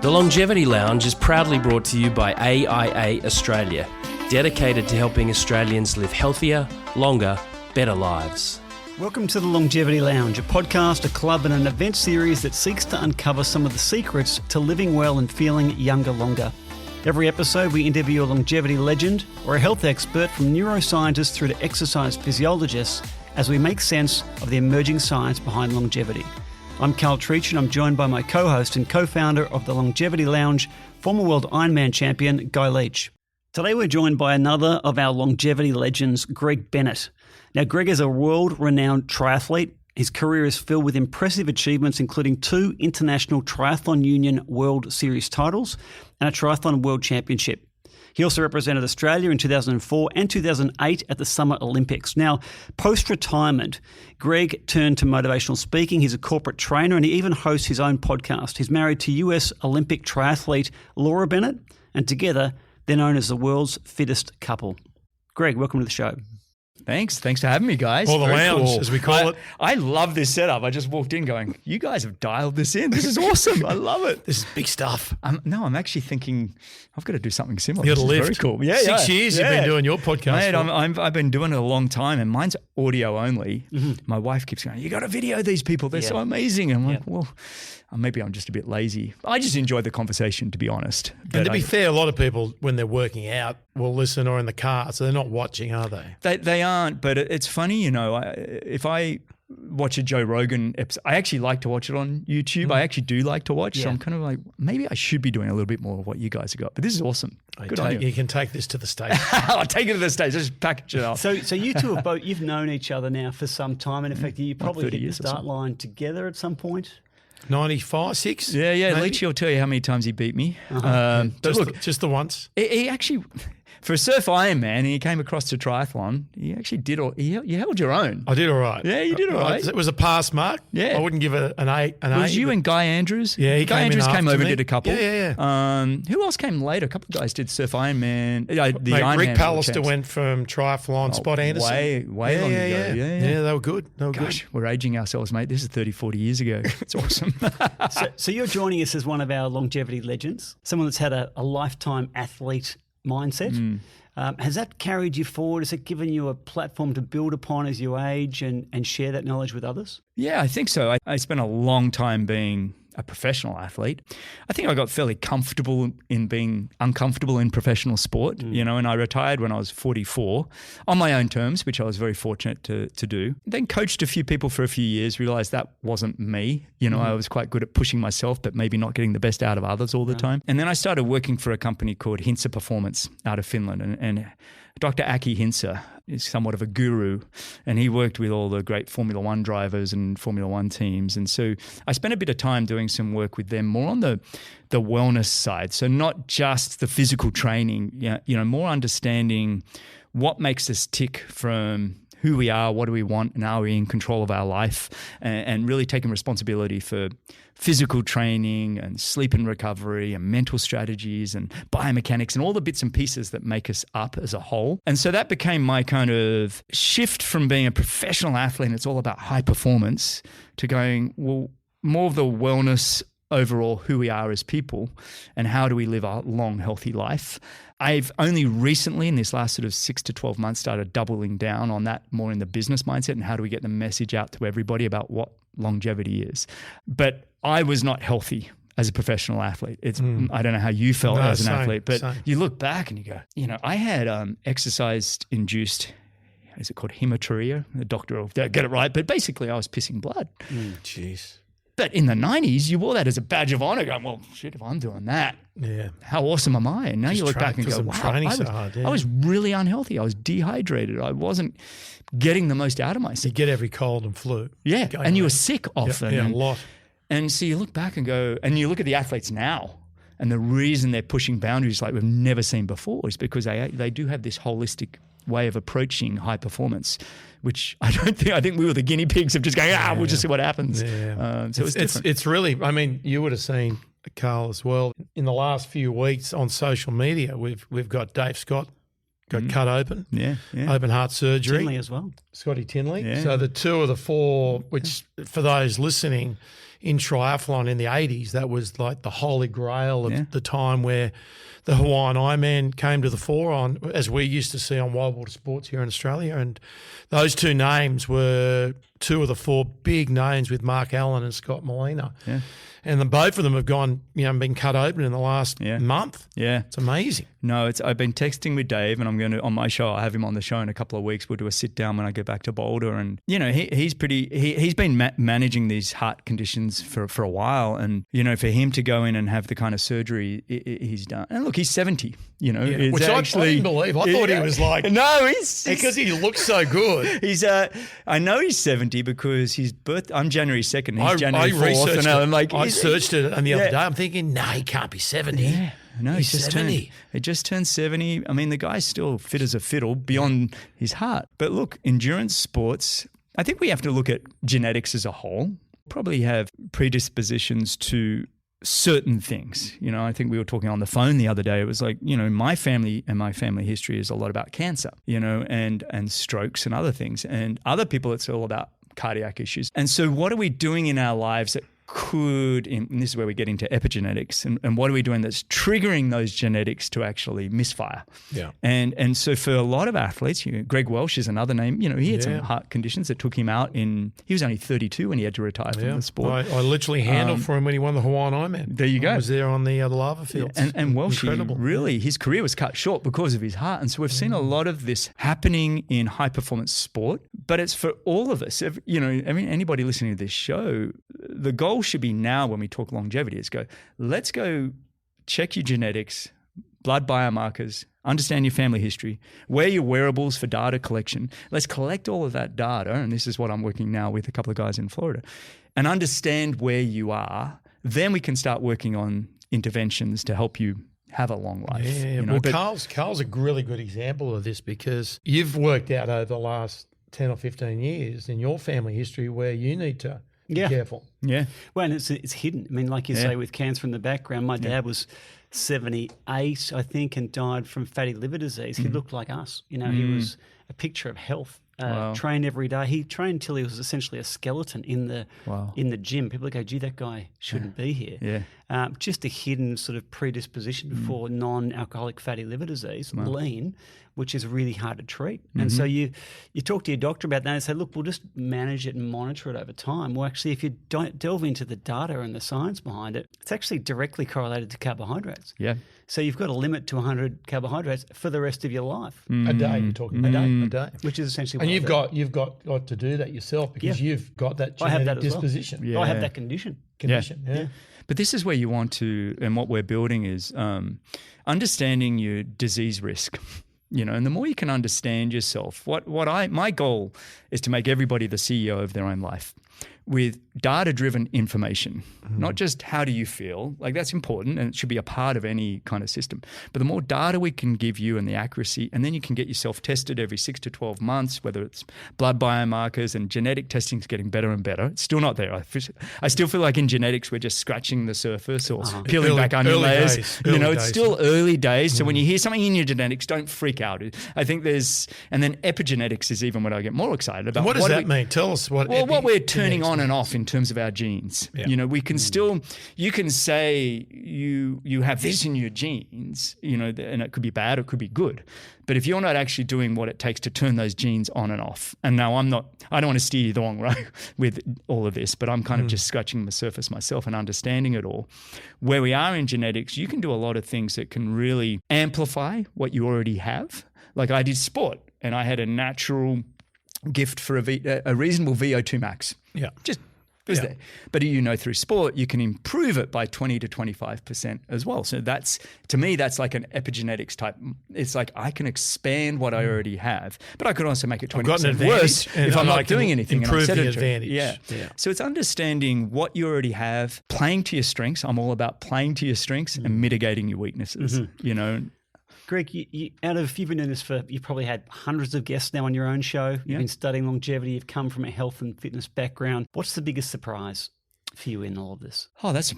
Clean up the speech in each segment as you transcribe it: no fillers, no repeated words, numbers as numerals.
The Longevity Lounge is proudly brought to you by AIA Australia, dedicated to helping Australians live healthier, longer, better lives. Welcome to the Longevity Lounge, a podcast, a club and an event series that seeks to uncover some of the secrets to living well and feeling younger longer. Every episode we interview a longevity legend or a health expert, from neuroscientists through to exercise physiologists, as we make sense of the emerging science behind longevity. I'm Carl Treach and I'm joined by my co-host and co-founder of the Longevity Lounge, former world Ironman champion, Guy Leach. Today we're joined by another of our longevity legends, Greg Bennett. Now, Greg is a world-renowned triathlete. His career is filled with impressive achievements, including 2 International Triathlon Union World Series titles and a Triathlon World Championship. He also represented Australia in 2004 and 2008 at the Summer Olympics. Now, post-retirement, Greg turned to motivational speaking. He's a corporate trainer and he even hosts his own podcast. He's married to US Olympic triathlete Laura Bennett, and together they're known as the world's fittest couple. Greg, welcome to the show. Thanks for having me, guys. Or the Very lounge, cool. as we call it. I love this setup. I just walked in going, you guys have dialed this in. This is awesome. I love it. This is big stuff. I'm actually thinking I've got to do something similar. You got to lift. Very cool. Yeah, 6 years you've been doing your podcast. Mate, I've been doing it a long time, and mine's audio only. Mm-hmm. My wife keeps going, you got to video these people. They're so amazing. And I'm like, well, maybe I'm just a bit lazy. I just enjoy the conversation, to be honest. And to be fair, a lot of people, when they're working out, will listen or in the car, so they're not watching, are they? They aren't, but it's funny, if I watch a Joe Rogan episode, I actually like to watch it on YouTube. I actually do like to watch, so I'm kind of like, maybe I should be doing a little bit more of what you guys have got. But this is awesome. Good on you. You can take this to the stage. I'll take it to the stage. Just package it up. So you two have you've known each other now for some time, and in fact, you probably hit the start line together at some point. 95, 6? Yeah. Leach will tell you how many times he beat me. But just the once. He actually, for a surf Ironman, he came across to triathlon. He actually did. You held your own. I did all right. Yeah, you did all right. It was a pass mark. Yeah, I wouldn't give it an 8. It was you and Guy Andrews. Yeah, Guy Andrews came over and did a couple. Yeah. Who else came later? A couple of guys did surf Ironman. Ironman Rick Pallister went from triathlon. Spot Anderson. Way long ago. Yeah, they were good. Gosh, we're aging ourselves, mate. This is 30, 40 years ago. It's awesome. So you're joining us as one of our longevity legends, someone that's had a lifetime athlete mindset. Has that carried you forward? Has it given you a platform to build upon as you age and share that knowledge with others? Yeah, I think so. I spent a long time being a professional athlete. I think I got fairly comfortable in being uncomfortable in professional sport, and I retired when I was 44 on my own terms, which I was very fortunate to do. Then coached a few people for a few years, realized that wasn't me. I was quite good at pushing myself, but maybe not getting the best out of others all the time. And then I started working for a company called Hintsa Performance out of Finland. And Dr. Aki Hintsa is somewhat of a guru, and he worked with all the great Formula One drivers and Formula One teams. And so I spent a bit of time doing some work with them more on the wellness side. So not just the physical training, more understanding what makes us tick from who we are, what do we want, and are we in control of our life, and really taking responsibility for physical training and sleep and recovery and mental strategies and biomechanics and all the bits and pieces that make us up as a whole. And so that became my kind of shift from being a professional athlete, and it's all about high performance, to going, well, more of the wellness overall, who we are as people and how do we live a long, healthy life. I've only recently, in this last sort of 6 to 12 months, started doubling down on that more in the business mindset and how do we get the message out to everybody about what longevity is. But I was not healthy as a professional athlete. I don't know how you felt as an athlete, but you look back and you go, I had exercise-induced, is it called hematuria? The doctor will get it right, but basically I was pissing blood. Jeez. But in the 90s, you wore that as a badge of honor, going, well, shit, if I'm doing that, how awesome am I? And now you look back and go, wow, I was really unhealthy. I was dehydrated. I wasn't getting the most out of myself. You get every cold and flu. Yeah, and you were sick often. Yeah, a lot. And so you look back and go, and you look at the athletes now, and the reason they're pushing boundaries like we've never seen before is because they do have this holistic way of approaching high performance, which I think we were the guinea pigs of just going, we'll just see what happens. Yeah. So it's different. It's really, you would have seen, Carl, as well, in the last few weeks on social media, we've got Dave Scott got cut open. Yeah. Open heart surgery. Tinley as well. Scotty Tinley. Yeah. So the 2 of the 4, which for those listening in triathlon in the 80s, that was like the holy grail of the time where the Hawaiian Ironman came to the fore on, as we used to see on Wild Water Sports here in Australia. And those 2 names were 2 of the 4 big names with Mark Allen and Scott Molina. Yeah. And then both of them have gone, been cut open in the last month. Yeah. It's amazing. No, I've been texting with Dave, and I'm going to, on my show, I have him on the show in a couple of weeks. We'll do a sit down when I get back to Boulder. And, he's been managing these heart conditions for a while. And, for him to go in and have the kind of surgery he's done. And look, he's 70, It's which actually, I didn't believe. I thought he was like. No, he's. Because he looks so good. He's, I know he's 70 because his I'm January 2nd. He's January 4th. Researched and I'm like, I searched it the other day. I'm thinking, no, he can't be 70. Yeah. No, he's just 70. He just turned 70. I mean, the guy's still fit as a fiddle beyond his heart. But look, endurance sports, I think we have to look at genetics as a whole. Probably have predispositions to certain things. I think we were talking on the phone the other day. It was like, my family history is a lot about cancer, and strokes and other things. And other people, it's all about cardiac issues. And so what are we doing in our lives that could, and this is where we get into epigenetics, and what are we doing that's triggering those genetics to actually misfire? Yeah. And so for a lot of athletes, Greg Welsh is another name, he had some heart conditions that took him out he was only 32 when he had to retire from the sport. I literally handled for him when he won the Hawaiian Ironman. There you go. I was there on the lava fields. And Welsh, really, his career was cut short because of his heart. And so we've seen a lot of this happening in high performance sport, but it's for all of us. Anybody listening to this show, the goal should be now when we talk longevity is let's go check your genetics, blood biomarkers, understand your family history, wear your wearables for data collection. Let's collect all of that data, and this is what I'm working now with a couple of guys in Florida, and understand where you are. Then we can start working on interventions to help you have a long life. Yeah, Carl's a really good example of this because you've worked out over the last 10 or 15 years in your family history where you need to be careful. Yeah. Well, and it's hidden. I mean, like you say, with cancer in the background, my dad was 78, I think, and died from fatty liver disease. He looked like us. He was a picture of health. Trained every day. He trained till he was essentially a skeleton in the gym. People go, gee, that guy shouldn't be here. Yeah. Just a hidden sort of predisposition for non-alcoholic fatty liver disease, lean, which is really hard to treat. And so you talk to your doctor about that and say, look, we'll just manage it and monitor it over time. Well, actually, if you don't delve into the data and the science behind it, it's actually directly correlated to carbohydrates. Yeah. So you've got a limit to 100 carbohydrates for the rest of your life. A day, you're talking about. A day. Which is essentially and you've got to do that yourself because you've got that genetic disposition. Well. Yeah. I have that condition. Yeah. But this is where you want to, and what we're building is understanding your disease risk. And the more you can understand yourself, my goal is to make everybody the CEO of their own life with data-driven information, not just how do you feel, like that's important and it should be a part of any kind of system. But the more data we can give you and the accuracy, and then you can get yourself tested every 6 to 12 months, whether it's blood biomarkers, and genetic testing is getting better and better. It's still not there. I still feel like in genetics we're just scratching the surface or peeling back onion layers. It's still early days. So when you hear something in your genetics, don't freak out. I think and then epigenetics is even what I get more excited about. And what does that mean? Tell us what. Well, what we're turning on and off in terms of our genes. Yeah. We can still, you can say you have this in your genes, and it could be bad or it could be good. But if you're not actually doing what it takes to turn those genes on and off, and now I don't want to steer you the wrong way with all of this, but I'm kind of just scratching the surface myself and understanding it all. Where we are in genetics, you can do a lot of things that can really amplify what you already have. Like I did sport and I had a natural gift for a reasonable VO2 max. Yeah. Just was there. But through sport, you can improve it by 20 to 25% as well. So that's, to me, that's like an epigenetics type. It's like I can expand what I already have, but I could also make it 20% worse if I'm not doing anything. Improve the advantage. Yeah. So it's understanding what you already have, playing to your strengths. I'm all about playing to your strengths and mitigating your weaknesses, Greg, you've been doing this you've probably had hundreds of guests now on your own show. You've been studying longevity. You've come from a health and fitness background. What's the biggest surprise for you in all of this? Oh, that's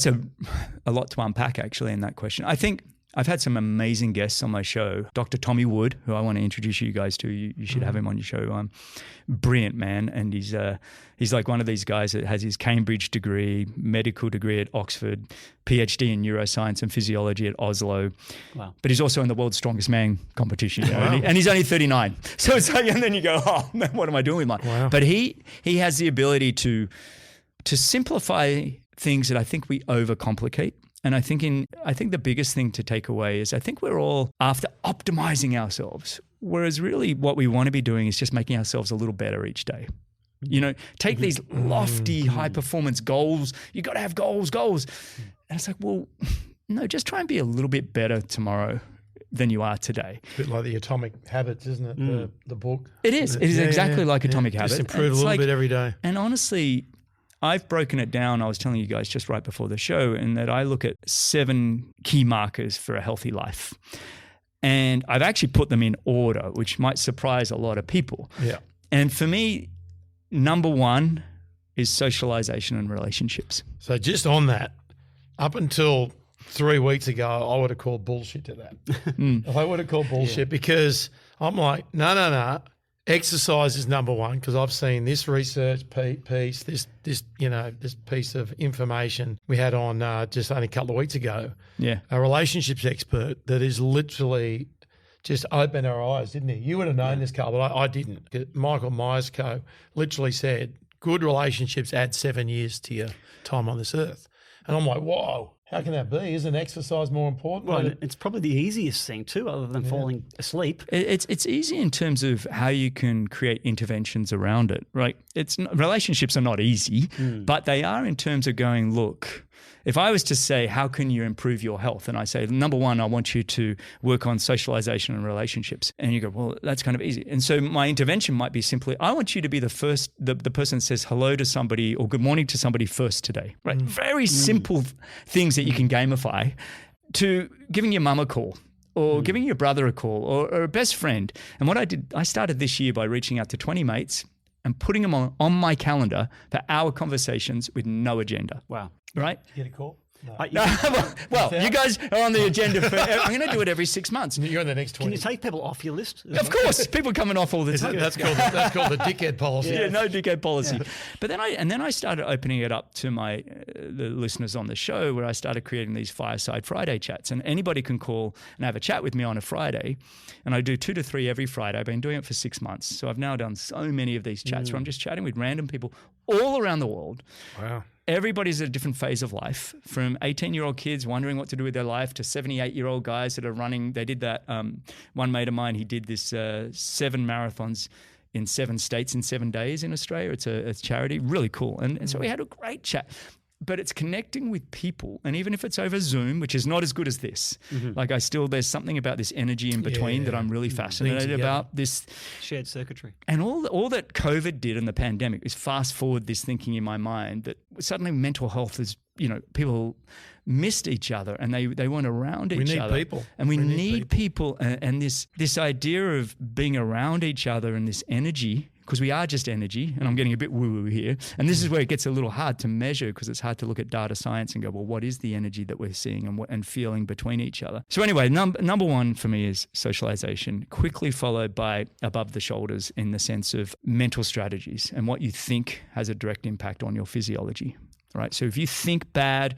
a lot to unpack actually in that question. I think I've had some amazing guests on my show. Dr. Tommy Wood, who I want to introduce you guys to. You should have him on your show. Brilliant man, and he's like one of these guys that has his Cambridge degree, medical degree at Oxford, PhD in neuroscience and physiology at Oslo. Wow! But he's also in the world's strongest man competition, and he's only 39. So it's like, and then you go, oh man, what am I doing with my? Wow. But he has the ability to simplify things that I think we overcomplicate. And I think the biggest thing to take away is I think we're all after optimizing ourselves, whereas really what we want to be doing is just making ourselves a little better each day. Take these lofty high performance goals. You got to have goals. And it's like, well, no, just try and be a little bit better tomorrow than you are today. A bit like the Atomic Habits, isn't it? The book. It is. It is exactly like Atomic Habits. Just improve a little bit every day. And honestly, I've broken it down, I was telling you guys just right before the show, in that I look at 7 key markers for a healthy life. And I've actually put them in order, which might surprise a lot of people. Yeah. And for me, number 1 is socialization and relationships. So just on that, up until 3 weeks ago, I would have called bullshit to that. I would have called bullshit because I'm like, no. Exercise is number 1 because I've seen this research piece, this piece of information we had on just only a couple of weeks ago. Yeah, a relationships expert that is literally just opened our eyes, didn't he? You would have known this, Carl, but I didn't. Michael Myers-Co literally said, good relationships add 7 years to your time on this earth. And I'm like, whoa. How can that be? Isn't exercise more important? Well, it's probably the easiest thing too, other than falling asleep. It's easy in terms of how you can create interventions around it, right? Relationships are not easy, but they are in terms of going, look, if I was to say, how can you improve your health? And I say, number 1, I want you to work on socialization and relationships. And you go, well, that's kind of easy. And so my intervention might be simply, I want you to be the person that says hello to somebody or good morning to somebody first today, right? Very simple things that you can gamify, to giving your mum a call or giving your brother a call or a best friend. And what I did, I started this year by reaching out to 20 mates and putting them on my calendar for hour conversations with no agenda. Wow. Right? Get a call? No. Well, you guys are on the agenda for, I'm going to do it every 6 months. You're on the next 20. Can you take people off your list? Of course. People are coming off all the time. That's called the dickhead policy. Yeah, no dickhead policy. Yeah. But then I started opening it up to the listeners on the show, where I started creating these Fireside Friday chats. And anybody can call and have a chat with me on a Friday. And I do 2 to 3 every Friday. I've been doing it for 6 months. So I've now done so many of these chats where I'm just chatting with random people all around the world. Wow. Everybody's at a different phase of life, from 18-year-old kids wondering what to do with their life to 78-year-old guys that are running. They did that. One mate of mine, he did this 7 marathons in 7 states in 7 days in Australia. It's a charity, really cool. And so we had a great chat. But it's connecting with people, and even if it's over Zoom, which is not as good as this, like there's something about this energy in between that I'm really fascinated about. This shared circuitry, and all that COVID did in the pandemic is fast forward this thinking in my mind that suddenly mental health is, people missed each other and they weren't around each other. We need people, and we need people, and this idea of being around each other and this energy. Because we are just energy, and I'm getting a bit woo-woo here. And this is where it gets a little hard to measure, because it's hard to look at data science and go, well, what is the energy that we're seeing and feeling between each other? So anyway, number 1 for me is socialization, quickly followed by above the shoulders, in the sense of mental strategies and what you think has a direct impact on your physiology, right? So if you think bad,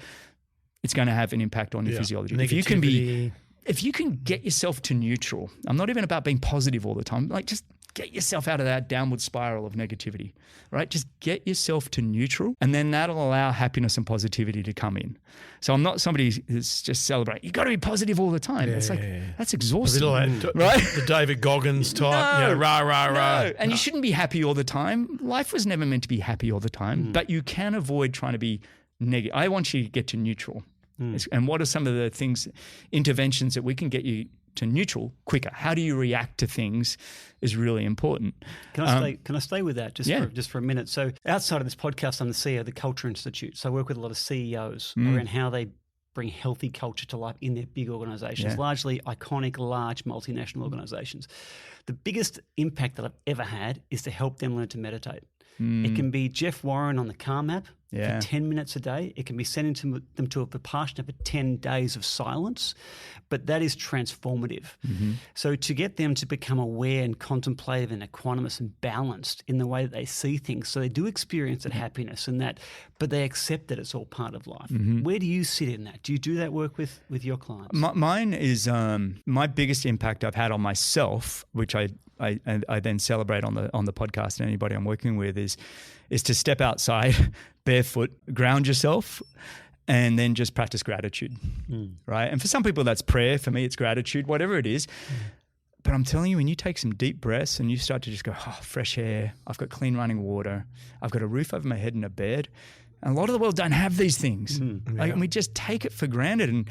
it's going to have an impact on your physiology. Negativity. If you can get yourself to neutral, I'm not even about being positive all the time, like just get yourself out of that downward spiral of negativity, right? Just get yourself to neutral, and then that'll allow happiness and positivity to come in. So I'm not somebody who's just celebrating. You got to be positive all the time. It's like, that's exhausting, right? The David Goggins type, rah, rah, rah. And you shouldn't be happy all the time. Life was never meant to be happy all the time, but you can avoid trying to be negative. I want you to get to neutral. And what are some of the interventions that we can get you to neutral quicker? How do you react to things is really important. Can I stay with that just for a minute? So outside of this podcast, I'm the CEO of the Culture Institute. So I work with a lot of CEOs around how they bring healthy culture to life in their big organizations, largely iconic, large multinational organizations. The biggest impact that I've ever had is to help them learn to meditate. It can be Jeff Warren on the Calm app. for 10 minutes a day. It can be sending them to a Vipassana for 10 days of silence, but that is transformative. So to get them to become aware and contemplative and equanimous and balanced in the way that they see things, so they do experience that happiness and that, but they accept that it's all part of life. Where do you sit in that? Do you do that work with your clients? Mine is my biggest impact I've had on myself, which I then celebrate on the podcast and anybody I'm working with is to step outside barefoot, ground yourself, and then just practice gratitude, right? And for some people that's prayer. For me, it's gratitude, whatever it is. But I'm telling you, when you take some deep breaths and you start to just go, oh, fresh air, I've got clean running water, I've got a roof over my head and a bed. And a lot of the world don't have these things. And we just take it for granted.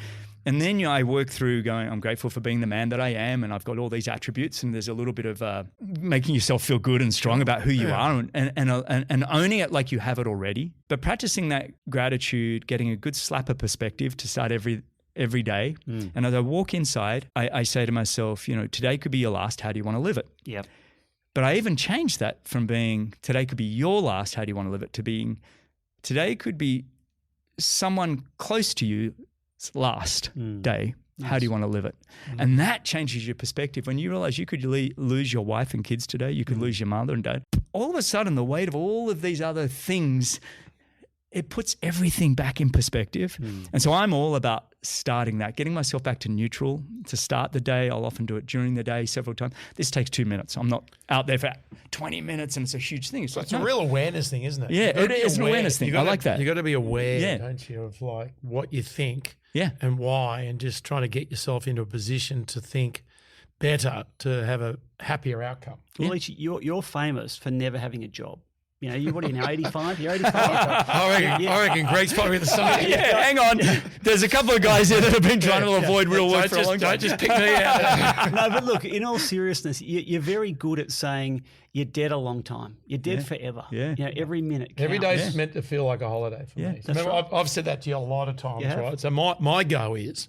And then I work through going, I'm grateful for being the man that I am, and I've got all these attributes, and there's a little bit of making yourself feel good and strong about who you are and owning it like you have it already. But practicing that gratitude, getting a good slap of perspective to start every day. And as I walk inside, I say to myself, today could be your last. How do you want to live it? Yep. But I even changed that from being today could be your last. How do you want to live it? To being today could be someone close to you last day. Nice. How do you want to live it? And that changes your perspective. When you realize you could lose your wife and kids today, you could lose your mother and dad. All of a sudden, the weight of all of these other things, it puts everything back in perspective. And so I'm all about starting that, getting myself back to neutral to start the day. I'll often do it during the day several times. This takes 2 minutes. I'm not out there for 20 minutes and it's a huge thing. It's a real awareness thing, isn't it? Yeah, it is an awareness thing. I like that. You got to be aware, don't you, of like what you think and why, and just trying to get yourself into a position to think better, to have a happier outcome. Well, you're famous for never having a job. What are you now, 85? You're 85? I reckon Greg's probably the same. Hang on. There's a couple of guys here that have been trying to avoid real work for a long time. Don't just pick me out. No, but look, in all seriousness, you're very good at saying you're dead a long time. You're dead forever. Yeah. Every minute counts. Every day is meant to feel like a holiday for me. Remember, right. I've said that to you a lot of times, right? So my go is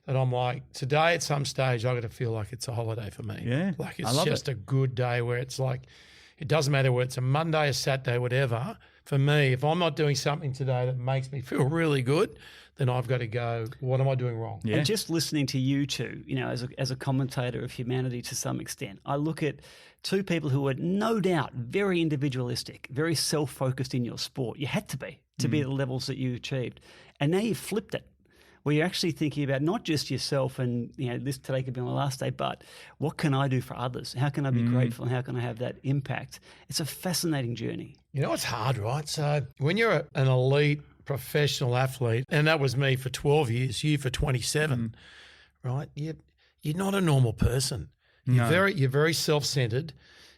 that I'm like, today at some stage I've got to feel like it's a holiday for me. Yeah. Like it's just a good day where it's like, it doesn't matter whether it's a Monday, a Saturday, whatever. For me, if I'm not doing something today that makes me feel really good, then I've got to go, what am I doing wrong? Yeah. And just listening to you two, as a commentator of humanity to some extent, I look at two people who are no doubt very individualistic, very self-focused in your sport. You had to be at the levels that you achieved. And now you've flipped it, where you're actually thinking about not just yourself and, this today could be my last day, but what can I do for others? How can I be grateful and how can I have that impact? It's a fascinating journey. It's hard, right? So when you're an elite professional athlete, and that was me for 12 years, you for 27, right? You're not a normal person. You're very self-centered.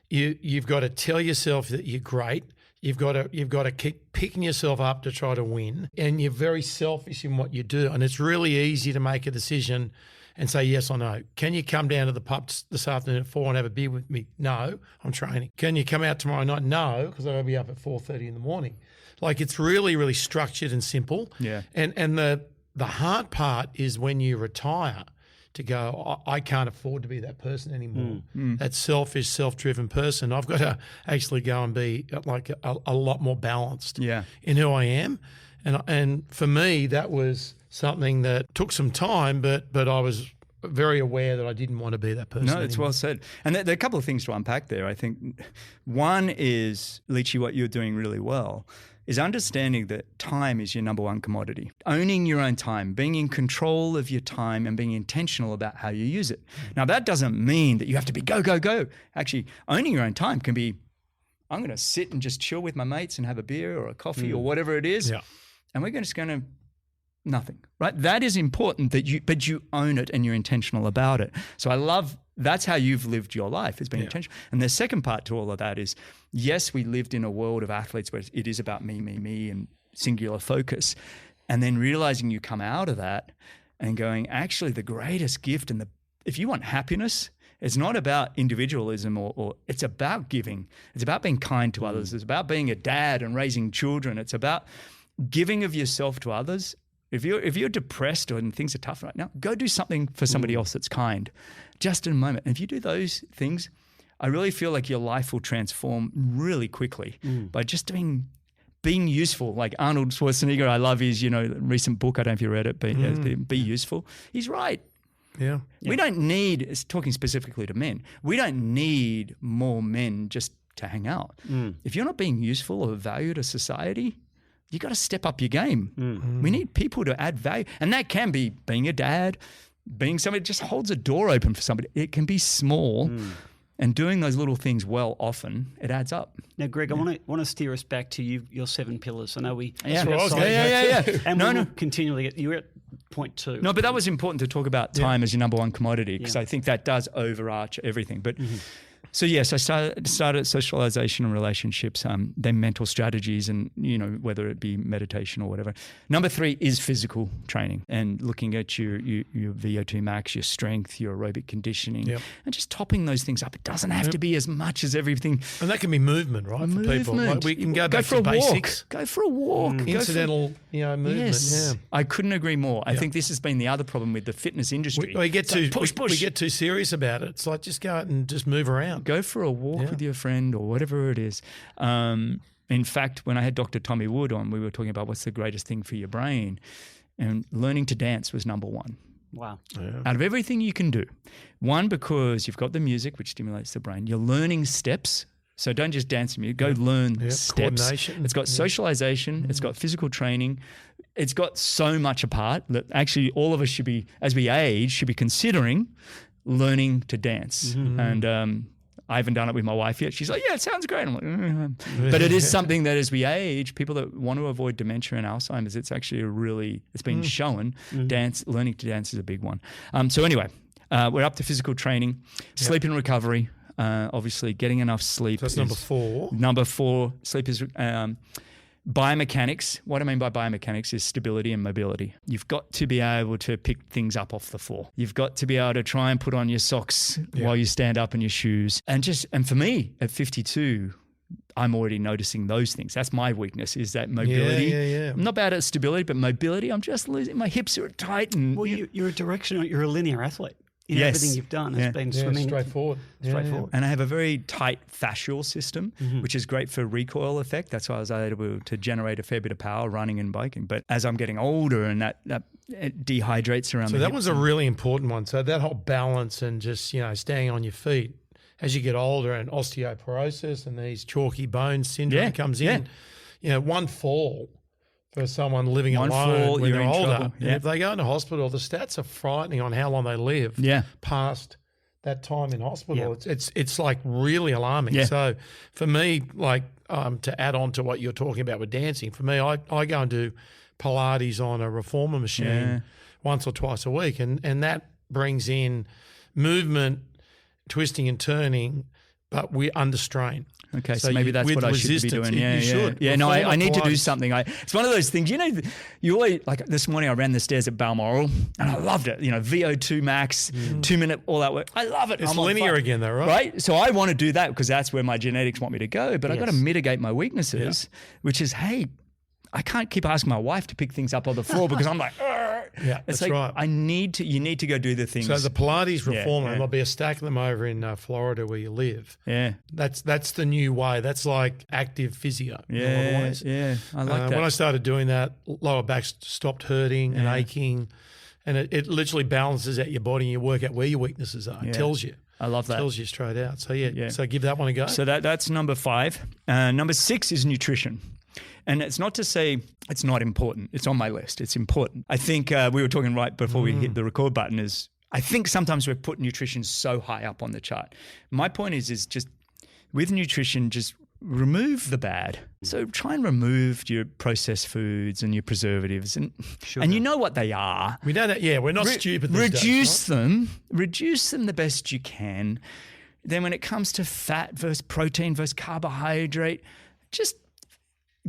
You've got to tell yourself that you're great. You've got to keep picking yourself up to try to win, and you're very selfish in what you do. And it's really easy to make a decision and say yes or no. Can you come down to the pub this afternoon at 4 and have a beer with me? No, I'm training. Can you come out tomorrow night? No, because I'll be up at 4:30 in the morning. Like, it's really, really structured and simple. Yeah. And the hard part is when you retire, to go, I can't afford to be that person anymore. That selfish, self-driven person. I've got to actually go and be like a lot more balanced in who I am. And for me, that was something that took some time, but I was very aware that I didn't want to be that person anymore. It's well said. And there are a couple of things to unpack there. I think one is, Leachy, what you're doing really well is understanding that time is your number one commodity. Owning your own time, being in control of your time and being intentional about how you use it. Now, that doesn't mean that you have to be go, go, go. Actually, owning your own time can be, I'm going to sit and just chill with my mates and have a beer or a coffee or whatever it is. Yeah. And we're just going to nothing, right? That is important, but you own it and you're intentional about it. So I love, that's how you've lived your life, is being intentional. And the second part to all of that is, yes, we lived in a world of athletes where it is about me and singular focus. And then realizing you come out of that and going, actually the greatest gift if you want happiness, it's not about individualism or it's about giving. It's about being kind to others. It's about being a dad and raising children. It's about giving of yourself to others. If you're depressed and things are tough right now, go do something for somebody else that's kind, just in a moment. And if you do those things, I really feel like your life will transform really quickly by just being useful. Like Arnold Schwarzenegger, I love his, recent book. I don't know if you read it, Be Useful. He's right. Yeah. We don't need, it's talking specifically to men, we don't need more men just to hang out. If you're not being useful or valued to society, you got to step up your game. We need people to add value. And that can be being a dad, being somebody that just holds a door open for somebody. It can be small. And doing those little things well, often it adds up. Now, Greg, I want to steer us back to your 7 pillars. I know we Yeah. and No, we no. will continually get. You're at point 2. No, but that was important to talk about time as your number one commodity, because I think that does overarch everything. But so yes, I started socialization and relationships, then mental strategies, and whether it be meditation or whatever. Number 3 is physical training and looking at your VO2 max, your strength, your aerobic conditioning, and just topping those things up. It doesn't have to be as much as everything. And that can be movement, right? For people, like we can go back for to a basics. Walk. Go for a walk. Incidental, movement. Yes, Yeah. I couldn't agree more. I think this has been the other problem with the fitness industry. We get It's too like push. we get too serious about it. It's like just go out and just move around. Go for a walk with your friend or whatever it is. In fact, when I had Dr. Tommy Wood on, we were talking about what's the greatest thing for your brain, and learning to dance was number 1. Wow. Out of everything you can do. 1, because you've got the music, which stimulates the brain. You're learning steps. So don't just dance to music. Go learn steps. Coordination. It's got socialization. It's got physical training. It's got so much apart that actually all of us should be, as we age, should be considering learning to dance. And I haven't done it with my wife yet. She's like, yeah, it sounds great. I'm like, But it is something that as we age, people that want to avoid dementia and Alzheimer's, it's actually it's been shown, learning to dance is a big one. So anyway, we're up to physical training, sleep and recovery, obviously getting enough sleep. So that's number 4. Number 4, sleep is biomechanics. What I mean by biomechanics is stability and mobility. You've got to be able to pick things up off the floor. You've got to be able to try and put on your socks while you stand up in your shoes. And for me at 52, I'm already noticing those things. That's my weakness, is that mobility. Yeah. I'm not bad at stability, but mobility, I'm just losing. My hips are tight. And Well, you're a directional, you're a linear athlete. Everything you've done has been swimming. Straightforward. And I have a very tight fascial system, which is great for recoil effect. That's why I was able to generate a fair bit of power running and biking. But as I'm getting older and that it dehydrates around So that was a really important one. So that whole balance and just, staying on your feet as you get older, and osteoporosis and these chalky bones syndrome comes in. One fall for someone living alone when they're older. Yeah. If they go into hospital, the stats are frightening on how long they live past that time in hospital. It's like really alarming. Yeah. So for me, like to add on to what you're talking about with dancing, for me, I go and do Pilates on a reformer machine once or twice a week, and that brings in movement, twisting and turning, but we're under strain. Okay, so maybe that's what I should be doing. You should. Yeah, no, I need to do something. It's one of those things, you always, like this morning I ran the stairs at Balmoral and I loved it. VO2 max, 2-minute all out work. I love it. It's linear again though, right? Right? So I want to do that because that's where my genetics want me to go, but I've got to mitigate my weaknesses, which is, hey, I can't keep asking my wife to pick things up on the floor because I'm like, that's right. You need to go do the things. So the Pilates reformer, and there'll be a stack of them over in Florida where you live. Yeah. That's the new way. That's like active physio in a lot of ways. Yeah, I like that. When I started doing that, lower back stopped hurting and aching, and it literally balances out your body and you work out where your weaknesses are. It tells you. I love that. Tells you straight out. So so give that one a go. So that's number 5. Number 6 is nutrition. And it's not to say it's not important. It's on my list. It's important. I think we were talking right before we hit the record button is I think sometimes we put nutrition so high up on the chart. My point is just with nutrition, just remove the bad. So try and remove your processed foods and your preservatives, and you know what they are. We know that. Yeah, we're not stupid. Reduce them the best you can. Then when it comes to fat versus protein versus carbohydrate, just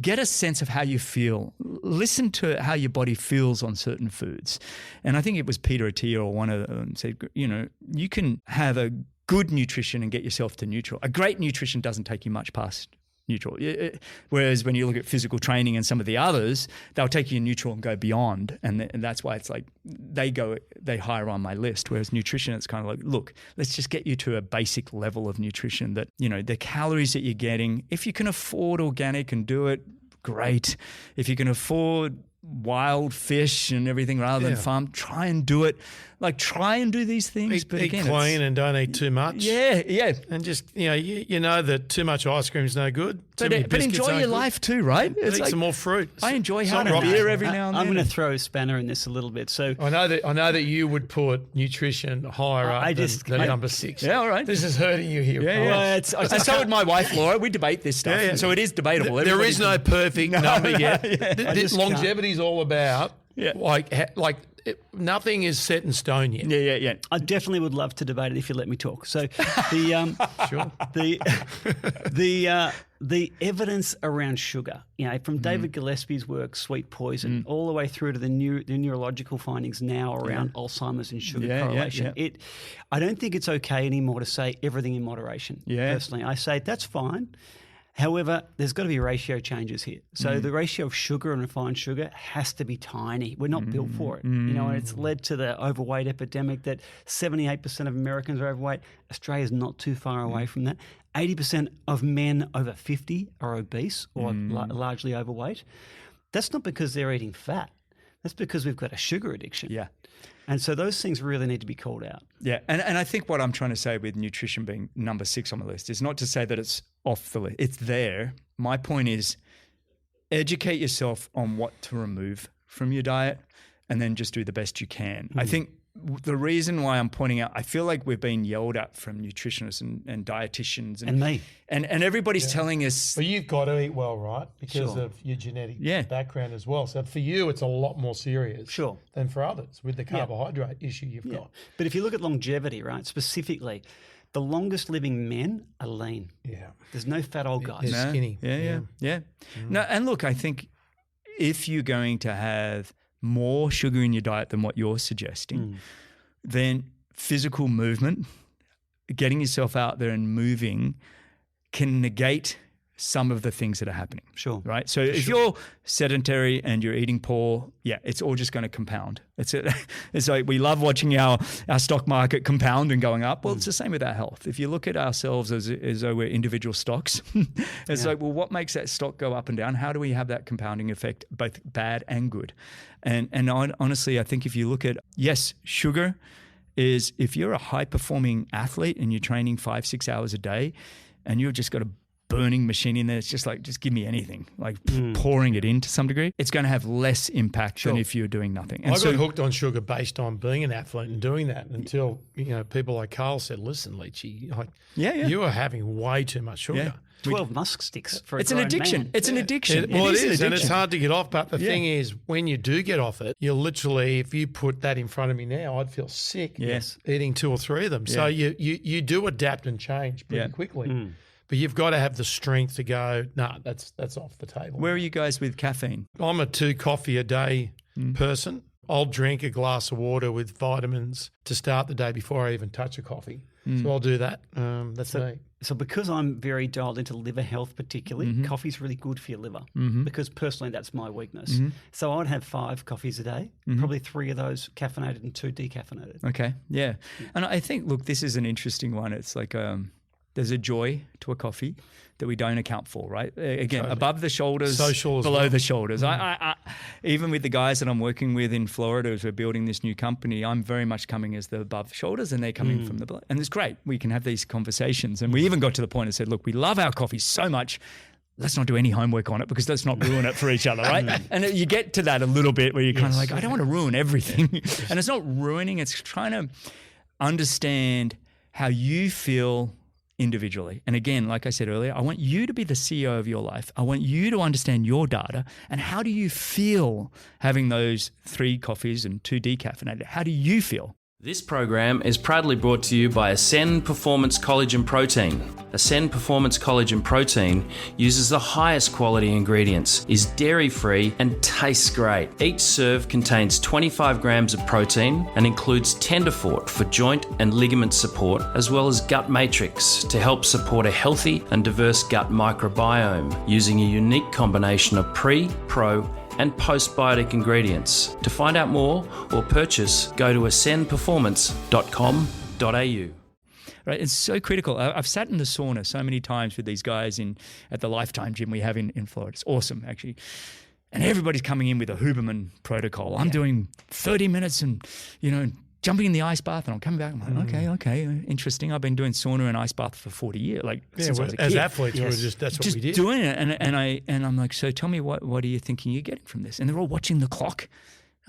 get a sense of how you feel. Listen to how your body feels on certain foods. And I think it was Peter Attia or one of them said, you can have a good nutrition and get yourself to neutral. A great nutrition doesn't take you much past neutral. Whereas when you look at physical training and some of the others, they'll take you neutral and go beyond. And that's why it's like they higher on my list. Whereas nutrition, it's kind of like, look, let's just get you to a basic level of nutrition that, the calories that you're getting, if you can afford organic and do it, great. If you can afford wild fish and everything rather than farm, try and do it. Like, try and do these things. Eat clean and don't eat too much. Yeah. And just, you know that too much ice cream is no good. But enjoy your life too, right? Eat some more fruit. I enjoy having a beer every now and then. I'm going to throw a spanner in this a little bit. So I know that you would put nutrition higher up than number 6. Yeah, all right. This is hurting you here. Yeah. And so would my wife, Laura. We debate this stuff. Yeah. So it is debatable. There is no perfect number yet. Longevity is all about nothing is set in stone yet. Yeah. I definitely would love to debate it if you let me talk. So Sure. The evidence around sugar, from David Gillespie's work, Sweet Poison, all the way through to the neurological findings now around Alzheimer's and sugar correlation. Yeah. I don't think it's okay anymore to say everything in moderation. Yeah. Personally, I say that's fine. However, there's got to be ratio changes here. So the ratio of sugar and refined sugar has to be tiny. We're not built for it. And it's led to the overweight epidemic that 78% of Americans are overweight. Australia's not too far away from that. 80% of men over 50 are obese or largely overweight. That's not because they're eating fat. That's because we've got a sugar addiction. Yeah. And so those things really need to be called out. Yeah, and I think what I'm trying to say with nutrition being number 6 on the list is not to say that it's off the list. It's there. My point is educate yourself on what to remove from your diet and then just do the best you can. I think the reason why I'm pointing out, I feel like we're being yelled at from nutritionists and dietitians. And me. And everybody's telling us. But you've got to eat well, right? Because of your genetic background as well. So for you, it's a lot more serious than for others with the carbohydrate issue you've got. But if you look at longevity, right, specifically, the longest living men are lean. Yeah. There's no fat old guys. They're skinny. Yeah. No, and look, I think if you're going to have more sugar in your diet than what you're suggesting, then physical movement, getting yourself out there and moving can negate some of the things that are happening. Sure. Right? So if you're sedentary and you're eating poor, it's all just going to compound. It's like we love watching our stock market compound and going up. Well, it's the same with our health. If you look at ourselves as though we're individual stocks, it's like, well, what makes that stock go up and down? How do we have that compounding effect, both bad and good? And honestly, I think if you look at, sugar is, if you're a high-performing athlete and you're training 5-6 hours a day and you've just got a burning machine in there, it's just like, just give me anything, like pouring it in to some degree, it's going to have less impact than if you're doing nothing. And I got hooked on sugar based on being an athlete and doing that until, people like Carl said, listen, Leachy, you are having way too much sugar. Yeah. 12 musk sticks for it's an addiction. Man. It's an addiction. It is, and it's hard to get off. But the thing is, when you do get off it, you're literally, if you put that in front of me now, I'd feel sick. Yes, eating 2 or 3 of them. Yeah. So you do adapt and change pretty quickly. But you've got to have the strength to go, that's off the table. Where are you guys with caffeine? I'm a 2 coffee a day person. I'll drink a glass of water with vitamins to start the day before I even touch a coffee. So I'll do that. That's me. So because I'm very dialed into liver health particularly, coffee's really good for your liver because personally that's my weakness. So I would have 5 coffees a day, probably 3 of those caffeinated and 2 decaffeinated. Okay, yeah. And I think, look, this is an interesting one. It's like there's a joy to a coffee that we don't account for, right? Again, above the shoulders, below the shoulders. I even with the guys that I'm working with in Florida as we're building this new company, I'm very much coming as the above the shoulders and they're coming from the below. And it's great. We can have these conversations. And we even got to the point and said, look, we love our coffee so much, let's not do any homework on it because let's not ruin it for each other, right? And you get to that a little bit where you're kind of like, I don't want to ruin everything. And it's not ruining, it's trying to understand how you feel individually. And again, like I said earlier, I want you to be the CEO of your life. I want you to understand your data and how do you feel having those 3 coffees and 2 decaffeinated? How do you feel? This program is proudly brought to you by Ascend Performance Collagen Protein. Ascend Performance Collagen Protein uses the highest quality ingredients, is dairy-free and tastes great. Each serve contains 25 grams of protein and includes Tenderfort for joint and ligament support, as well as Gut Matrix to help support a healthy and diverse gut microbiome using a unique combination of pre, pro, and postbiotic ingredients. To find out more or purchase, go to ascendperformance.com.au. right? It's so critical. I've sat in the sauna so many times with these guys at the Lifetime gym we have in Florida. It's awesome, actually. And everybody's coming in with a Huberman protocol. I'm doing 30 minutes and, jumping in the ice bath, and I'm coming back. I'm like, okay, interesting. I've been doing sauna and ice bath for 40 years, since I was a kid. As athletes, that's what we did. Just doing it, and I'm like, so tell me what are you thinking you're getting from this? And they're all watching the clock.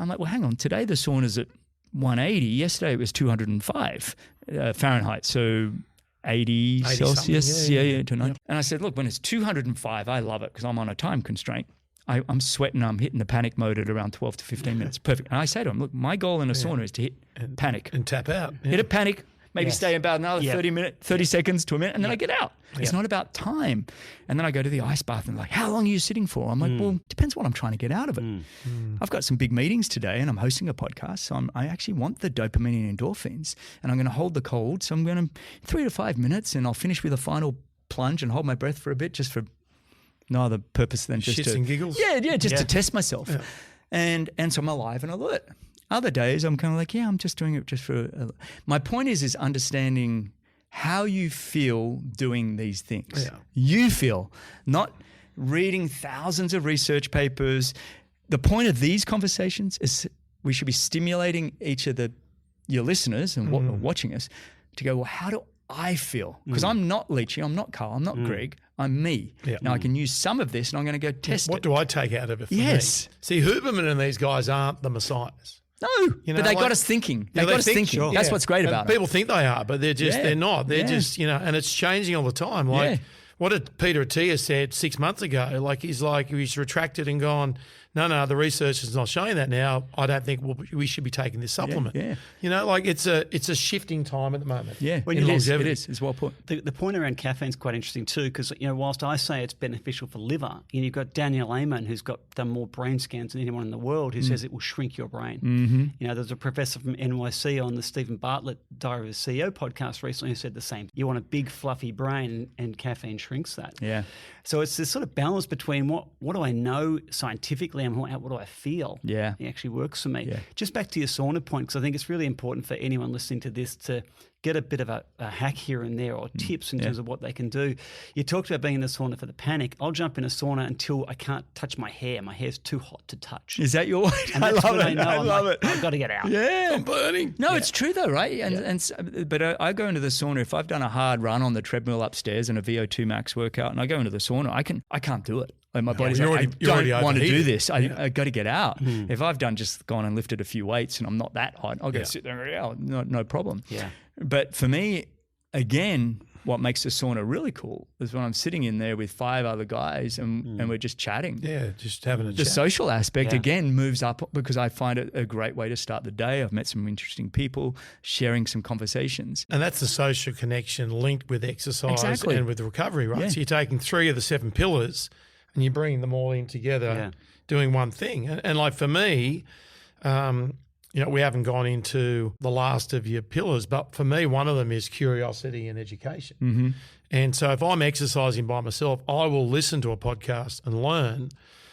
I'm like, well, hang on. Today the sauna's at 180. Yesterday it was 205 Fahrenheit, so 80 Celsius. Yeah. And I said, look, when it's 205, I love it because I'm on a time constraint. I'm sweating, I'm hitting the panic mode at around 12 to 15 minutes. Perfect. And I say to him, look, my goal in a sauna is to hit panic. And tap out. Hit a panic, maybe stay about another 30 seconds to a minute, and then I get out. It's not about time. And then I go to the ice bath and how long are you sitting for? I'm like, well, depends what I'm trying to get out of it. I've got some big meetings today and I'm hosting a podcast. So I actually want the dopamine and endorphins, and I'm going to hold the cold. So I'm going to 3 to 5 minutes, and I'll finish with a final plunge and hold my breath for a bit, just for no other purpose than just shits and giggles. Just to test myself. Yeah. And so I'm alive and alert. Other days I'm kind of like, I'm just doing it just for my point is understanding how you feel doing these things. Yeah. You feel, not reading thousands of research papers. The point of these conversations is we should be stimulating each of your listeners and watching us to go, well, how do I feel? Because I'm not Leachy, I'm not Carl, I'm not Greg, I'm me. Yeah. Now I can use some of this and I'm going to go test what it. What do I take out of it for me? See, Huberman and these guys aren't the messiahs. No, but they got us thinking. They got us thinking. Sure. That's what's great about it. People think they are, but they're not. They're just, and it's changing all the time. What did Peter Attia said 6 months ago? He's retracted and gone, no, the research is not showing that now. I don't think we should be taking this supplement. Yeah. It's a shifting time at the moment. Yeah, it is. It's well put. The point around caffeine is quite interesting too, because whilst I say it's beneficial for liver, you've got Daniel Amen, who's done more brain scans than anyone in the world, who says it will shrink your brain. Mm-hmm. There's a professor from NYC on the Stephen Bartlett Diary of a CEO podcast recently who said the same. You want a big fluffy brain, and caffeine shrinks that. Yeah. So it's this sort of balance between what do I know scientifically and what do I feel? Yeah. It actually works for me. Yeah. Just back to your sauna point, because I think it's really important for anyone listening to this to get a bit of a hack here and there, or tips in terms of what they can do. You talked about being in the sauna for the panic. I'll jump in a sauna until I can't touch my hair. My hair's too hot to touch. Is that your way? I love it. I've got to get out. Yeah. I'm burning. No, it's true though, right? But I go into the sauna, if I've done a hard run on the treadmill upstairs and a VO2 max workout, and I go into the sauna, I can't do it. Like my body's I don't want to do this. I got to get out. If I've just gone and lifted a few weights and I'm not that hot, I'll go sit there and go, no problem. Yeah. But for me, again, what makes the sauna really cool is when I'm sitting in there with 5 other guys and we're just chatting. Yeah, just having a chat. The social aspect, again, moves up because I find it a great way to start the day. I've met some interesting people, sharing some conversations. And that's the social connection linked with exercise and with recovery, right? Yeah. So you're taking 3 of the 7 pillars and you're bringing them all in together, doing one thing. And like for me, we haven't gone into the last of your pillars, but for me, one of them is curiosity and education. Mm-hmm. And so if I'm exercising by myself, I will listen to a podcast and learn,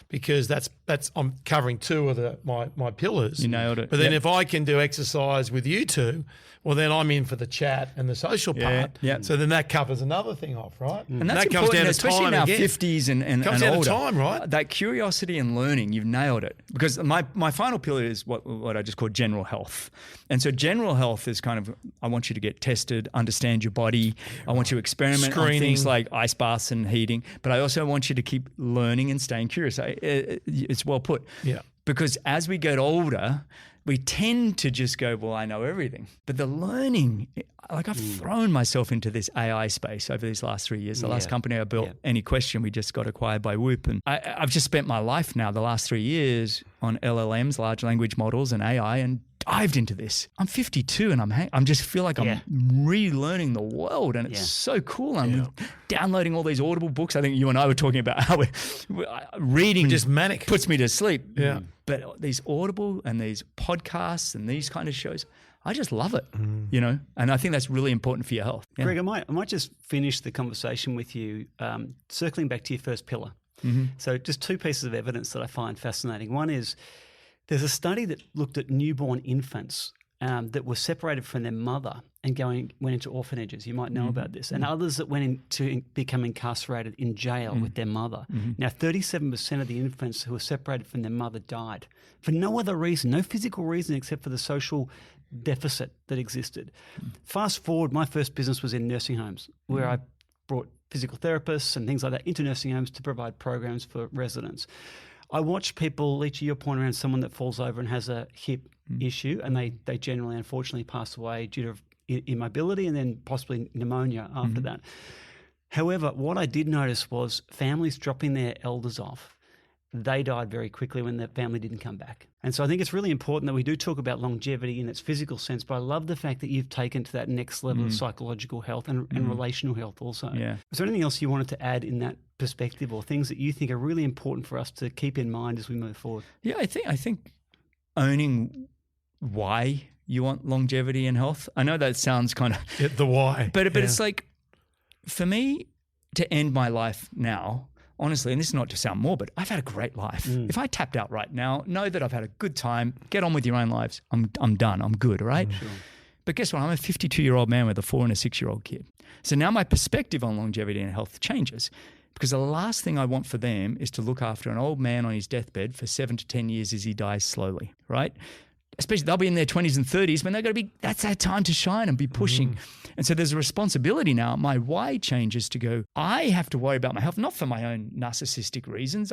because that's I'm covering 2 of my pillars. You nailed it. But then if I can do exercise with you 2, well, then I'm in for the chat and the social part. Yeah. So then that covers another thing off, right? And that's that important, comes down to especially time in our again. 50s and comes and down older. to time, right? That curiosity and learning, you've nailed it. Because my final pillar is what I just call general health. And so general health is kind of, I want you to get tested, understand your body. I want you to experiment on things like ice baths and heating. But I also want you to keep learning and staying curious. It's well put. Yeah. Because as we get older, we tend to just go, well, I know everything. But the learning, I've thrown myself into this AI space over these last 3 years. The last company I built, Any Question, we just got acquired by Whoop. And I've just spent my life now, the last 3 years, on LLMs, large language models, and AI, and dived into this. I'm 52 and I'm just feel like I'm relearning the world, and it's so cool. I'm downloading all these Audible books. I think you and I were talking about how reading just manic puts me to sleep. Yeah. But these Audible and these podcasts and these kind of shows, I just love it, and I think that's really important for your health. Yeah. Greg, I might just finish the conversation with you, circling back to your first pillar. Mm-hmm. So just 2 pieces of evidence that I find fascinating. One is there's a study that looked at newborn infants that were separated from their mother and went into orphanages. You might know about this. And others that went into become incarcerated in jail with their mother. Now, 37% of the infants who were separated from their mother died for no other reason, no physical reason except for the social deficit that existed. Fast forward, my first business was in nursing homes where I brought physical therapists and things like that into nursing homes to provide programs for residents. I watch people, Leachy, your point around someone that falls over and has a hip issue, and they generally, unfortunately, pass away due to immobility and then possibly pneumonia after that. However, what I did notice was families dropping their elders off. They died very quickly when the family didn't come back. And so I think it's really important that we do talk about longevity in its physical sense, but I love the fact that you've taken to that next level of psychological health and relational health also. Yeah. Is there anything else you wanted to add in that perspective, or things that you think are really important for us to keep in mind as we move forward? Yeah, I think owning why you want longevity and health. I know that sounds kind of the why, but it's like, for me to end my life now, honestly, and this is not to sound morbid, I've had a great life. If I tapped out right now, know that I've had a good time. Get on with your own lives. I'm done. I'm good, right? Sure. But guess what? I'm a 52-year-old man with a 4 and a 6-year-old kid. So now my perspective on longevity and health changes, because the last thing I want for them is to look after an old man on his deathbed for 7 to 10 years as he dies slowly, right? Especially they'll be in their 20s and 30s when that's their time to shine and be pushing. And so there's a responsibility now. My why changes to go, I have to worry about my health, not for my own narcissistic reasons,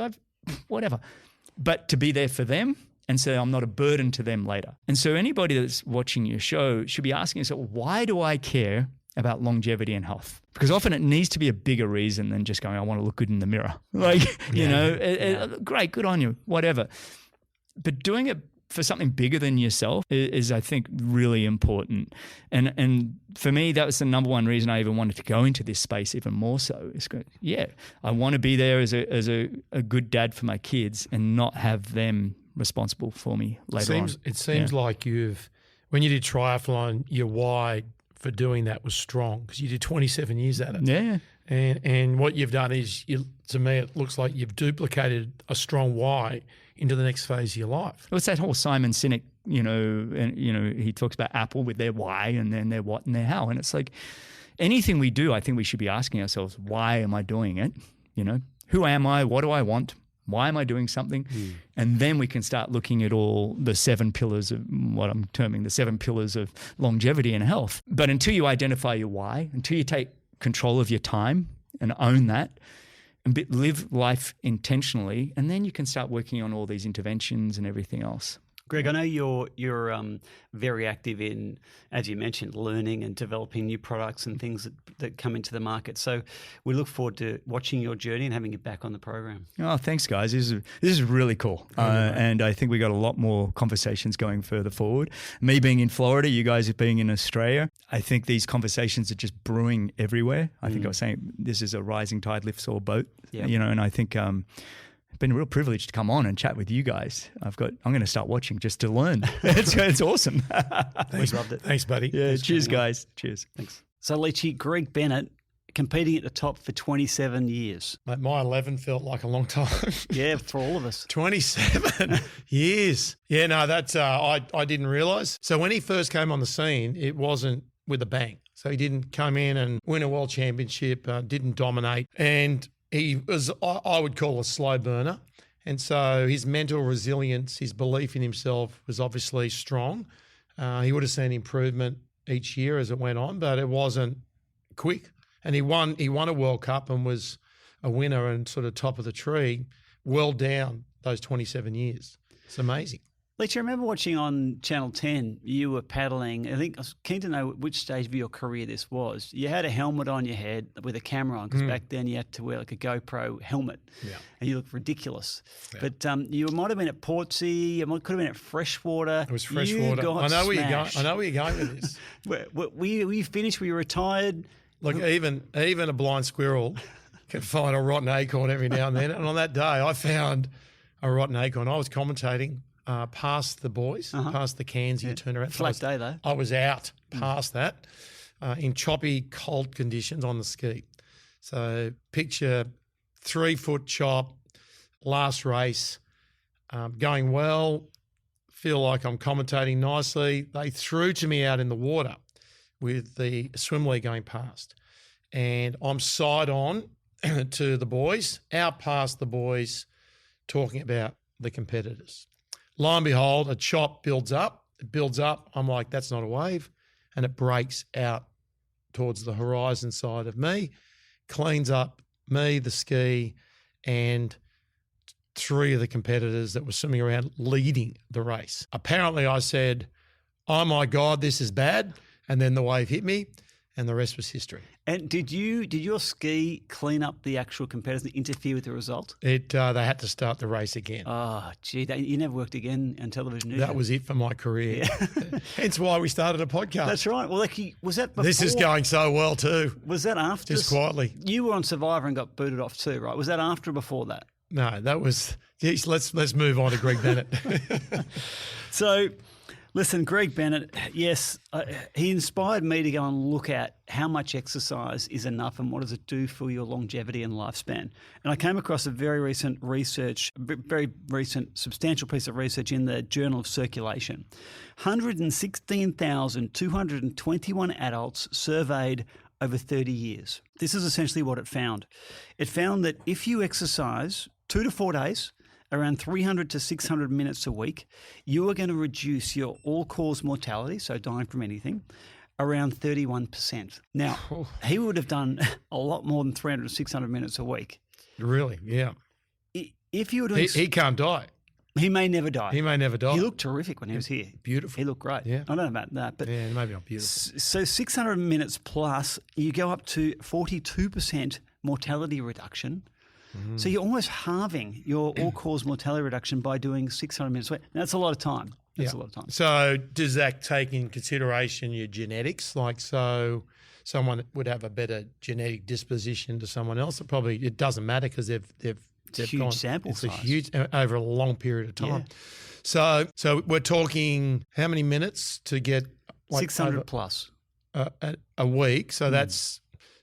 but to be there for them. And so I'm not a burden to them later. And so anybody that's watching your show should be asking yourself, why do I care about longevity and health? Because often it needs to be a bigger reason than just going, I want to look good in the mirror. Great, good on you, whatever. But doing it for something bigger than yourself is, I think, really important. And for me, that was the number one reason I even wanted to go into this space even more so. I want to be there as a good dad for my kids and not have them responsible for me later on. It seems like when you did triathlon, your why for doing that was strong because you did 27 years at it. Yeah. And what you've done is, to me, it looks like you've duplicated a strong why into the next phase of your life. Well, it's that whole Simon Sinek, he talks about Apple with their why and then their what and their how. And it's like anything we do, I think we should be asking ourselves, why am I doing it? Who am I? What do I want? Why am I doing something? And then we can start looking at all the 7 pillars of what I'm terming the 7 pillars of longevity and health. But until you identify your why, until you take control of your time and own that, and live life intentionally, and then you can start working on all these interventions and everything else. Greg, I know you're very active in, as you mentioned, learning and developing new products and things that come into the market. So we look forward to watching your journey and having you back on the program. Oh, thanks, guys. This is really cool. And I think we got a lot more conversations going further forward. Me being in Florida, you guys being in Australia, I think these conversations are just brewing everywhere. I think I was saying this is a rising tide lifts all boat, and I think it's been a real privilege to come on and chat with you guys. I'm going to start watching just to learn. It's awesome. Thanks, loved it. Thanks, buddy. Yeah, cheers, guys. Cheers. Thanks. So, Leachy, Greg Bennett, competing at the top for 27 years. Mate, my 11 felt like a long time. Yeah, for all of us. 27 years. Yeah, no, that's I didn't realise. So when he first came on the scene, it wasn't with a bang. So he didn't come in and win a world championship, didn't dominate, and he was, I would call, a slow burner. And so his mental resilience, his belief in himself was obviously strong. He would have seen improvement each year as it went on, but it wasn't quick. And he won a World Cup and was a winner and sort of top of the tree well down those 27 years. It's amazing. Leachy, I remember watching on Channel 10, you were paddling. I think I was keen to know which stage of your career this was. You had a helmet on your head with a camera on, because back then you had to wear like a GoPro helmet, and you looked ridiculous. Yeah. But you might have been at Portsea, you could have been at Freshwater. It was Freshwater. I know where you're going with this. Were you finished? Were you retired? Look, even a blind squirrel can find a rotten acorn every now and then. And on that day, I found a rotten acorn. I was commentating past the boys, past the Cairns. You turn around. Flat day though. I was out past that in choppy, cold conditions on the ski. So picture 3-foot chop, last race, going well, feel like I'm commentating nicely. They threw to me out in the water with the swim league going past. And I'm side on to the boys, out past the boys, talking about the competitors. Lo and behold, a chop builds up. It builds up. I'm like, that's not a wave. And it breaks out towards the horizon side of me, cleans up me, the ski, and 3 of the competitors that were swimming around leading the race. Apparently I said, oh my God, this is bad. And then the wave hit me and the rest was history. And did your ski clean up the actual competitors and interfere with the result? They had to start the race again. Oh, gee, you never worked again on television, did you? That was it for my career. Yeah. Hence why we started a podcast. That's right. Well, was that before? This is going so well too. Was that after? Just quietly. You were on Survivor and got booted off too, right? Was that after or before that? No, that was. Geez, let's move on to Greg Bennett. So, listen, Greg Bennett, yes, he inspired me to go and look at how much exercise is enough and what does it do for your longevity and lifespan. And I came across a very recent substantial piece of research in the Journal of Circulation. 116,221 adults surveyed over 30 years. This is essentially what it found. It found that if you exercise 2 to 4 days, around 300 to 600 minutes a week, you are going to reduce your all-cause mortality, so dying from anything, around 31%. Now, he would have done a lot more than 300 to 600 minutes a week. Really? Yeah. If you were doing... He can't die. He may never die. He may never die. He looked terrific when he was here. Beautiful. He looked great. Yeah. I don't know about that, but... Yeah, maybe not beautiful. So 600 minutes plus, you go up to 42% mortality reduction. Mm-hmm. So you're almost halving your all-cause mortality reduction by doing 600 minutes. Now, that's a lot of time. That's a lot of time. So does that take in consideration your genetics? Like, so someone would have a better genetic disposition to someone else. It doesn't matter because they've huge sample size. It's a huge over a long period of time. Yeah. So we're talking how many minutes to get 600 plus a week? So that's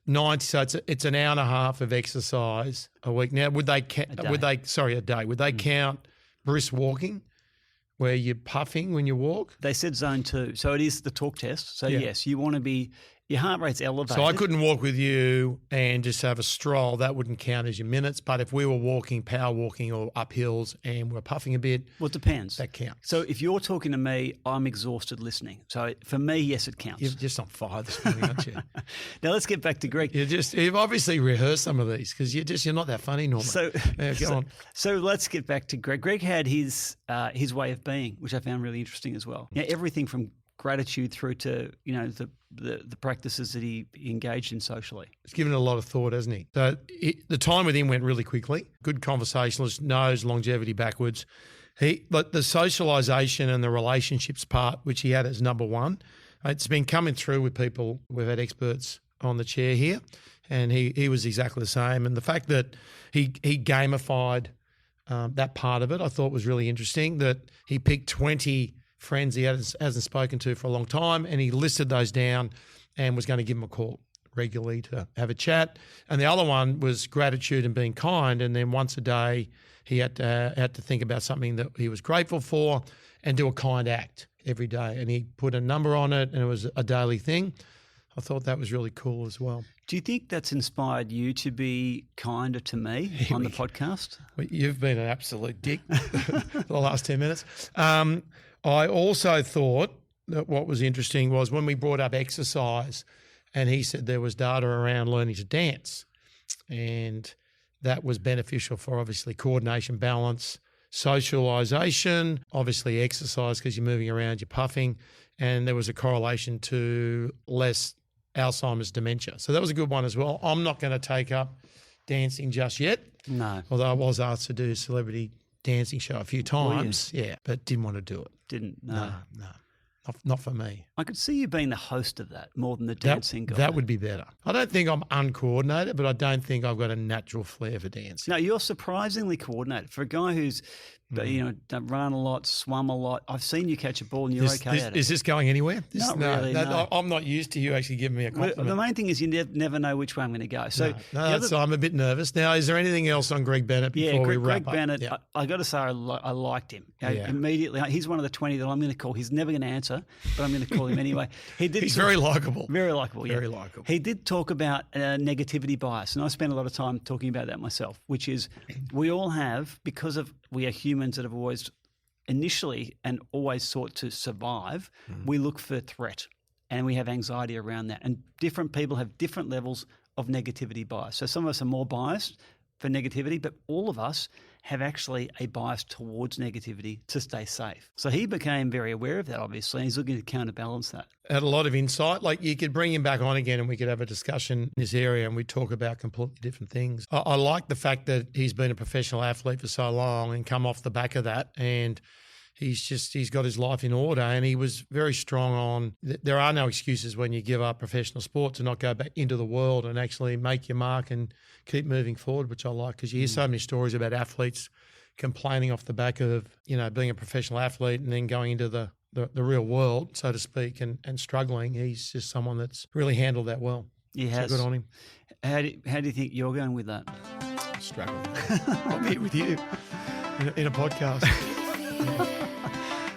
90. So it's an hour and a half of exercise a week. Now, a day. Would they count brisk walking, where you're puffing when you walk? They said zone 2. So it is the talk test. So yes, you want to be. Your heart rate's elevated. So I couldn't walk with you and just have a stroll. That wouldn't count as your minutes. But if we were walking, power walking or up hills and we're puffing a bit. Well, it depends. That counts. So if you're talking to me, I'm exhausted listening. So for me, yes, it counts. You're just on fire this morning, aren't you? Now let's get back to Greg. You've obviously rehearsed some of these because you're not that funny normally. So let's get back to Greg. Greg had his way of being, which I found really interesting as well. Everything from gratitude through to the practices that he engaged in socially. He's given it a lot of thought, hasn't he? So the time with him went really quickly. Good conversationalist, knows longevity backwards. But the socialisation and the relationships part, which he had as number one, it's been coming through with people. We've had experts on the chair here, and he was exactly the same. And the fact that he gamified that part of it, I thought was really interesting. That he picked 20 friends he hasn't spoken to for a long time, and he listed those down and was going to give them a call regularly to have a chat. And the other one was gratitude and being kind, and then once a day he had to think about something that he was grateful for and do a kind act every day. And he put a number on it, and it was a daily thing. I thought that was really cool as well. Do you think that's inspired you to be kinder to me on the podcast? Well, you've been an absolute dick for the last 10 minutes. I also thought that what was interesting was when we brought up exercise, and he said there was data around learning to dance, and that was beneficial for obviously coordination, balance, socialisation, obviously exercise because you're moving around, you're puffing, and there was a correlation to less Alzheimer's dementia. So that was a good one as well. I'm not going to take up dancing just yet. No. Although I was asked to do a celebrity dancing show a few times. Yeah, but didn't want to do it. Didn't? No. Not for me. I could see you being the host of that more than the dancing guy. That would be better. I don't think I'm uncoordinated, but I don't think I've got a natural flair for dancing. No, you're surprisingly coordinated. For a guy who's but, run a lot, swum a lot. I've seen you catch a ball and you're okay at it. Is this going anywhere? Not really, no. I'm not used to you actually giving me a compliment. The main thing is you never know which way I'm going to go. So so I'm a bit nervous. Now, is there anything else on Greg Bennett before we wrap up? Greg Bennett, I got to say I liked him. Immediately, he's one of the 20 that I'm going to call. He's never going to answer, but I'm going to call him anyway. He's very likeable. Very likeable, Very likeable. He did talk about negativity bias, and I spent a lot of time talking about that myself, which is we all have, because we are humans that have always initially and always sought to survive, we look for threat and we have anxiety around that. And different people have different levels of negativity bias. So some of us are more biased for negativity, but all of us have actually a bias towards negativity to stay safe. So he became very aware of that, obviously, and he's looking to counterbalance that. Had a lot of insight. Like, you could bring him back on again and we could have a discussion in this area and we talk about completely different things. I like the fact that he's been a professional athlete for so long and come off the back of that, and he's got his life in order, and he was very strong on there are no excuses when you give up professional sport to not go back into the world and actually make your mark and keep moving forward, which I like, because you hear so many stories about athletes complaining off the back of, being a professional athlete and then going into the real world, so to speak, and struggling. He's just someone that's really handled that well. He has. So good on him. How do you think you're going with that? Struggling. I'm here with you in a podcast.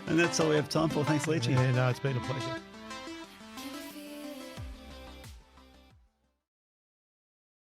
And that's all we have time for. Thanks, Leachy. Yeah, no, it's been a pleasure.